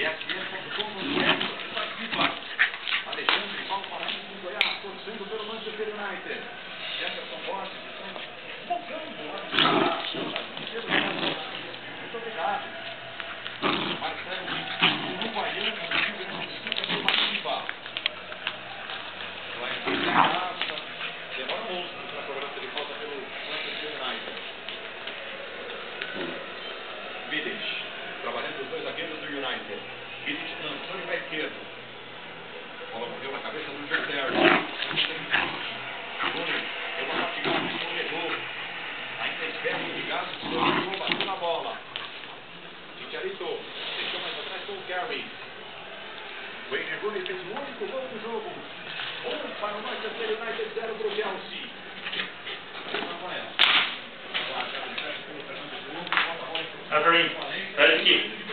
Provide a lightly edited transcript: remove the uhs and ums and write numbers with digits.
ESPN.com.br participa. Alexandre Valparaíso de Goiás, torcendo pelo Manchester United. Jefferson Borges, voltando lá de muito obrigado. Marcelo, uruguaiano, do Rio Grande do Sul, afirmativa. Vai em casa, demora muito para a cobrança de falta pelo Manchester United. Vidic, trabalhando os dois zagueiros do United. Vidic lançou de pé esquerdo. A bola morreu na cabeça do João Terry. Júnior, deu uma fatigada, escorregou. Ainda espera o Ligaço, escorregou, bateu na bola. Chicharito, deixou mais atrás com o Gary. Wayne Rooney fez o único gol do jogo. 1 para o Manchester United, 0 para o Chelsea. Referee, red key.